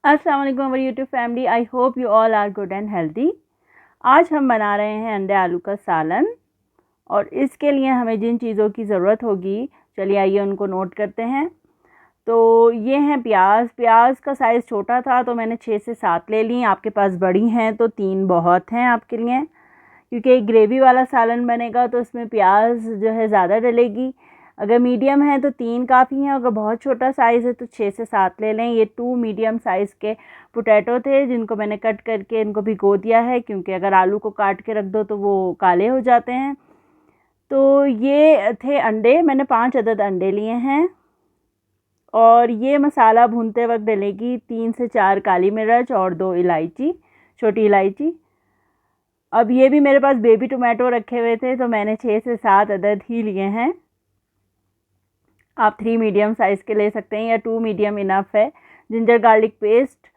अस्सलाम वालेकुम our YouTube family. I hope you all are good and healthy. आज हम बना रहे हैं अंडे आलू का सालन और इसके लिए हमें जिन चीज़ों की ज़रूरत होगी, चलिए आइए उनको नोट करते हैं। तो ये हैं प्याज का साइज़ छोटा था तो मैंने 6 से 7 ले ली। आपके पास बड़ी हैं तो 3 बहुत हैं आपके लिए, क्योंकि एक ग्रेवी वाला सालन बनेगा तो इसमें प्याज जो है ज़्यादा डलेगी। अगर मीडियम है तो 3 काफ़ी हैं, अगर बहुत छोटा साइज़ है तो 6 से 7 ले लें। ये 2 मीडियम साइज़ के पोटैटो थे जिनको मैंने कट करके इनको भिगो दिया है, क्योंकि अगर आलू को काट के रख दो तो वो काले हो जाते हैं। तो ये थे अंडे, मैंने 5 अदद अंडे लिए हैं। और ये मसाला भूनते वक्त डलेगी 3 से 4 काली मिर्च और 2 इलायची, छोटी इलायची। अब ये भी मेरे पास बेबी टोमेटो रखे हुए थे तो मैंने 6 से 7 अदद ही लिए हैं। आप 3 मीडियम साइज़ के ले सकते हैं या 2 मीडियम इनफ है। जिंजर गार्लिक पेस्ट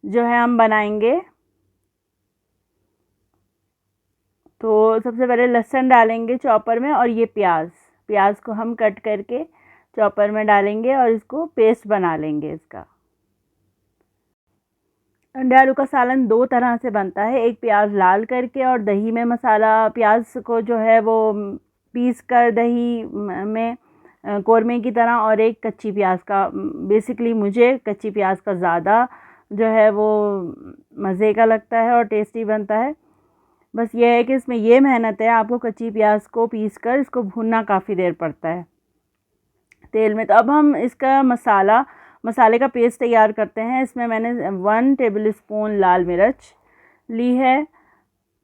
जो है हम बनाएंगे, तो सबसे पहले लहसुन डालेंगे चॉपर में, और ये प्याज को हम कट करके चॉपर में डालेंगे और इसको पेस्ट बना लेंगे इसका। अंडे आलू का सालन 2 तरह से बनता है, एक प्याज लाल करके और दही में मसाला प्याज को जो है वो पीस कर दही में कोरमे की तरह, और एक कच्ची प्याज का। बेसिकली मुझे कच्ची प्याज का ज़्यादा जो है वो मज़े का लगता है और टेस्टी बनता है। बस ये है कि इसमें ये मेहनत है, आपको कच्ची प्याज को पीस कर इसको भूनना काफ़ी देर पड़ता है तेल में। तो अब हम इसका मसाले का पेस्ट तैयार करते हैं। इसमें मैंने 1 टेबल स्पून लाल मिर्च ली है,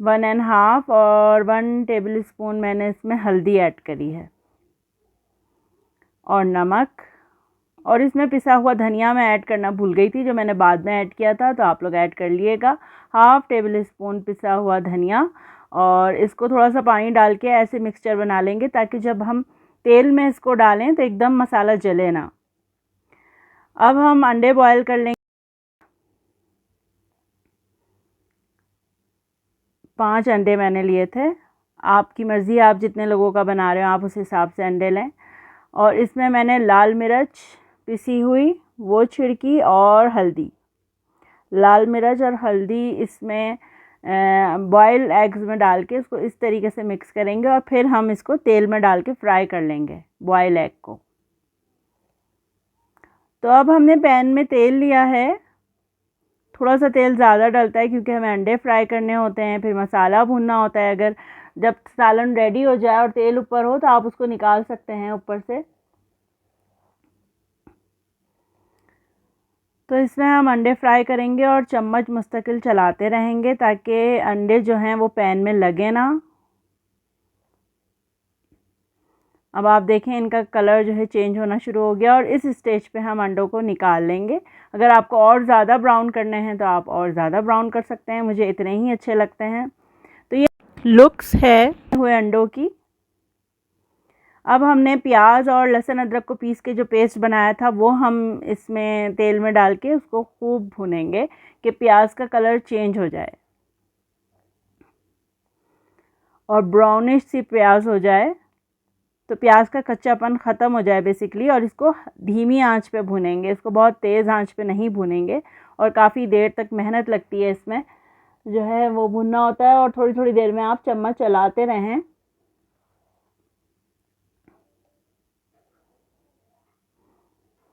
1.5, और 1 टेबल स्पून मैंने इसमें हल्दी ऐड करी है, और नमक। और इसमें पिसा हुआ धनिया मैं ऐड करना भूल गई थी, जो मैंने बाद में ऐड किया था, तो आप लोग ऐड कर लिएगा। 1/2 टेबल स्पून पिसा हुआ धनिया। और इसको थोड़ा सा पानी डाल के ऐसे मिक्सचर बना लेंगे ताकि जब हम तेल में इसको डालें तो एकदम मसाला जले ना। अब हम अंडे बॉयल कर लेंगे। 5 अंडे मैंने लिए थे, आपकी मर्ज़ी, आप जितने लोगों का बना रहे हो आप उस हिसाब से अंडे लें। और इसमें मैंने लाल मिर्च पिसी हुई वो छिड़की, और हल्दी, लाल मिर्च और हल्दी इसमें बॉयल एग्स में डाल के इसको इस तरीके से मिक्स करेंगे, और फिर हम इसको तेल में डाल के फ्राई कर लेंगे बॉयल एग को। तो अब हमने पैन में तेल लिया है, थोड़ा सा तेल ज़्यादा डलता है क्योंकि हमें अंडे फ्राई करने होते हैं, फिर मसाला भूनना होता है। अगर जब सालन रेडी हो जाए और तेल ऊपर हो तो आप उसको निकाल सकते हैं ऊपर से। तो इसमें हम अंडे फ्राई करेंगे और चम्मच मुस्तकिल चलाते रहेंगे ताकि अंडे जो हैं वो पैन में लगे ना। अब आप देखें इनका कलर जो है चेंज होना शुरू हो गया, और इस स्टेज पे हम अंडों को निकाल लेंगे। अगर आपको और ज़्यादा ब्राउन करने हैं तो आप और ज़्यादा ब्राउन कर सकते हैं, मुझे इतने ही अच्छे लगते हैं। तो ये लुक्स है हुए अंडों की। अब हमने प्याज और लहसुन अदरक को पीस के जो पेस्ट बनाया था वो हम इसमें तेल में डाल के उसको खूब भूनेंगे कि प्याज का कलर चेंज हो जाए और ब्राउनिश सी प्याज हो जाए, तो प्याज का कच्चापन ख़त्म हो जाए बेसिकली। और इसको धीमी आंच पे भूनेंगे, इसको बहुत तेज़ आंच पे नहीं भूनेंगे, और काफ़ी देर तक मेहनत लगती है इसमें जो है वो भुनना होता है। और थोड़ी थोड़ी देर में आप चम्मच चलाते रहें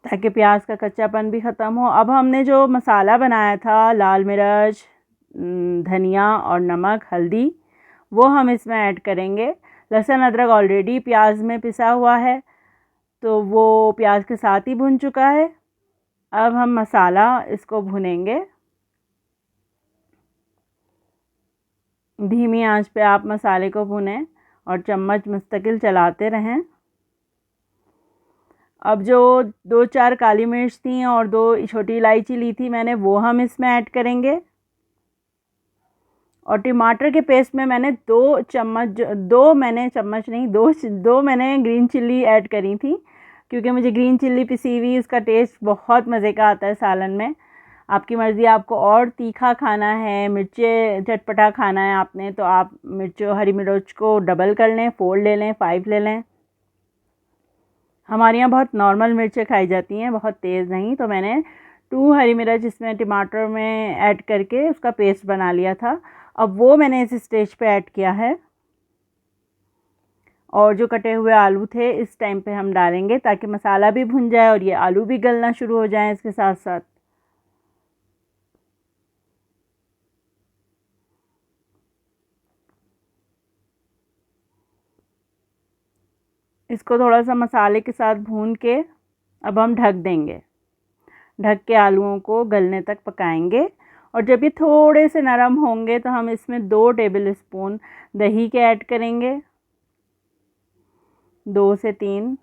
ताकि प्याज का कच्चापन भी ख़त्म हो। अब हमने जो मसाला बनाया था, लाल मिर्च, धनिया और नमक, हल्दी, वो हम इसमें ऐड करेंगे। लहसुन अदरक ऑलरेडी प्याज में पिसा हुआ है तो वो प्याज के साथ ही भुन चुका है। अब हम मसाला इसको भुनेंगे, धीमी आंच पे आप मसाले को भुनें और चम्मच मुस्तकिल चलाते रहें। अब जो 2-4 काली मिर्च थी और 2 छोटी इलायची ली थी मैंने, वो हम इसमें ऐड करेंगे। और टमाटर के पेस्ट में मैंने 2 मैंने ग्रीन चिल्ली ऐड करी थी, क्योंकि मुझे ग्रीन चिल्ली पिसी हुई उसका टेस्ट बहुत मज़े का आता है सालन में। आपकी मर्ज़ी, आपको और तीखा खाना है, मिर्चे चटपटा खाना है आपने, तो आप हरी मिर्च को डबल कर लें, 4 ले लें, 5 ले लें। हमारे यहाँ बहुत नॉर्मल मिर्चें खाई जाती हैं, बहुत तेज़ नहीं, तो मैंने 2 हरी मिर्च इसमें टमाटर में ऐड करके उसका पेस्ट बना लिया था। अब वो मैंने इस स्टेज पे ऐड किया है, और जो कटे हुए आलू थे इस टाइम पे हम डालेंगे ताकि मसाला भी भुन जाए और ये आलू भी गलना शुरू हो जाए इसके साथ साथ। इसको थोड़ा सा मसाले के साथ भून के अब हम ढक देंगे। ढक के आलूओं को गलने तक पकाएंगे, और जब ये थोड़े से नरम होंगे तो हम इसमें 2 टेबल स्पून दही के ऐड करेंगे, 2 से 3।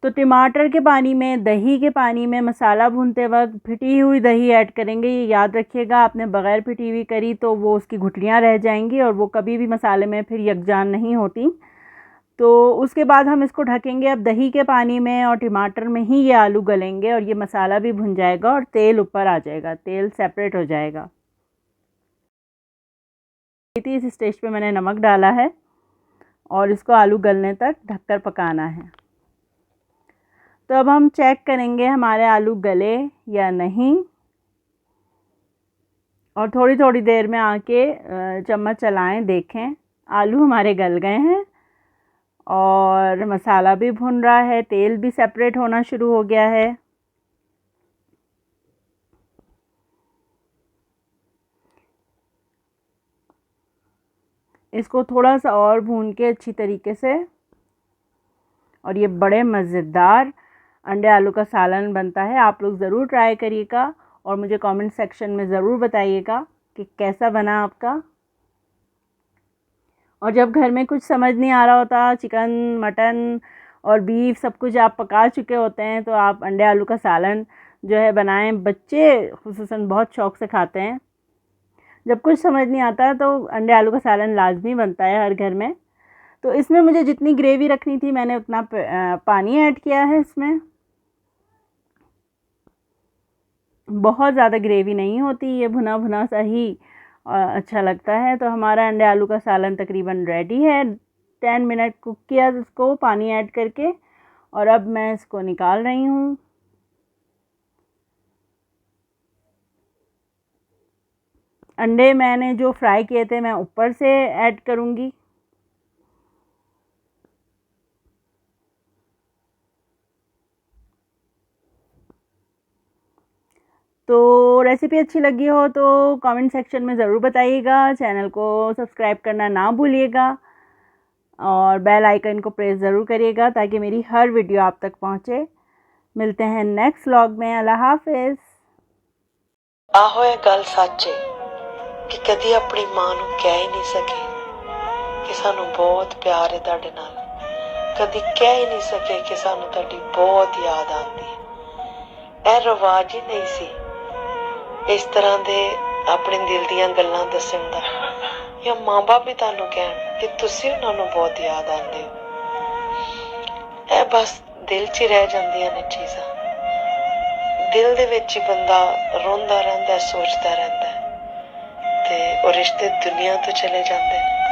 तो टमाटर के पानी में, दही के पानी में मसाला भूनते वक्त फिटी हुई दही ऐड करेंगे। ये याद रखिएगा, आपने बग़ैर फिटी हुई करी तो वो उसकी गुठलियाँ रह जाएंगी और वो कभी भी मसाले में फिर यकजान नहीं होती। तो उसके बाद हम इसको ढकेंगे। अब दही के पानी में और टमाटर में ही ये आलू गलेंगे और ये मसाला भी भुन जाएगा और तेल ऊपर आ जाएगा, तेल सेपरेट हो जाएगा। इस स्टेज पे मैंने नमक डाला है और इसको आलू गलने तक ढककर पकाना है। तो अब हम चेक करेंगे हमारे आलू गले या नहीं, और थोड़ी थोड़ी देर में आके चम्मच चलाएं, देखें आलू हमारे गल गए हैं और मसाला भी भुन रहा है, तेल भी सेपरेट होना शुरू हो गया है। इसको थोड़ा सा और भून के अच्छी तरीके से, और ये बड़े मज़ेदार अंडे आलू का सालन बनता है। आप लोग ज़रूर ट्राई करिएगा और मुझे कमेंट सेक्शन में ज़रूर बताइएगा कि कैसा बना आपका। और जब घर में कुछ समझ नहीं आ रहा होता, चिकन, मटन और बीफ सब कुछ आप पका चुके होते हैं, तो आप अंडे आलू का सालन जो है बनाएं। बच्चे खुसूसन बहुत शौक़ से खाते हैं। जब कुछ समझ नहीं आता तो अंडे आलू का सालन लाजमी बनता है हर घर में। तो इसमें मुझे जितनी ग्रेवी रखनी थी मैंने उतना पानी ऐड किया है इसमें। बहुत ज़्यादा ग्रेवी नहीं होती, ये भुना भुना सा ही अच्छा लगता है। तो हमारा अंडे आलू का सालन तकरीबन रेडी है। 10 मिनट कुक किया इसको पानी ऐड करके, और अब मैं इसको निकाल रही हूँ। अंडे मैंने जो फ्राई किए थे मैं ऊपर से ऐड करूँगी। तो रेसिपी अच्छी लगी हो तो कमेंट सेक्शन में ज़रूर बताइएगा। चैनल को सब्सक्राइब करना ना भूलिएगा और बेल आइकन को प्रेस ज़रूर करिएगा ताकि मेरी हर वीडियो आप तक पहुँचे। मिलते हैं नेक्स्ट व्लॉग में। अल्लाह हाफिज़। आहो ये गल सच है कि कदी अपनी मां नूं कह ही नहीं सके कि सानू बहुत प्यार है तुहाडे नाल। कदी कह ही नहीं सके कि सानू तुहाडी बहुत याद आती है। यह रिवाज ही नहीं सी इस तरह दे अपने दिल दीयां गल्लां दस्सण दा, या मां बाप भी तुहानू कहण कि तुसीं उन्हां नूं बहुत याद आंदे हो। यह बस दिल च ही रह जांदियां ने चीज़ां। दिल दे विच ही बंदा रोंदा रहिंदा, सोचदा रहिंदा ते वो रिश्ते दुनिया तो चले जाते हैं।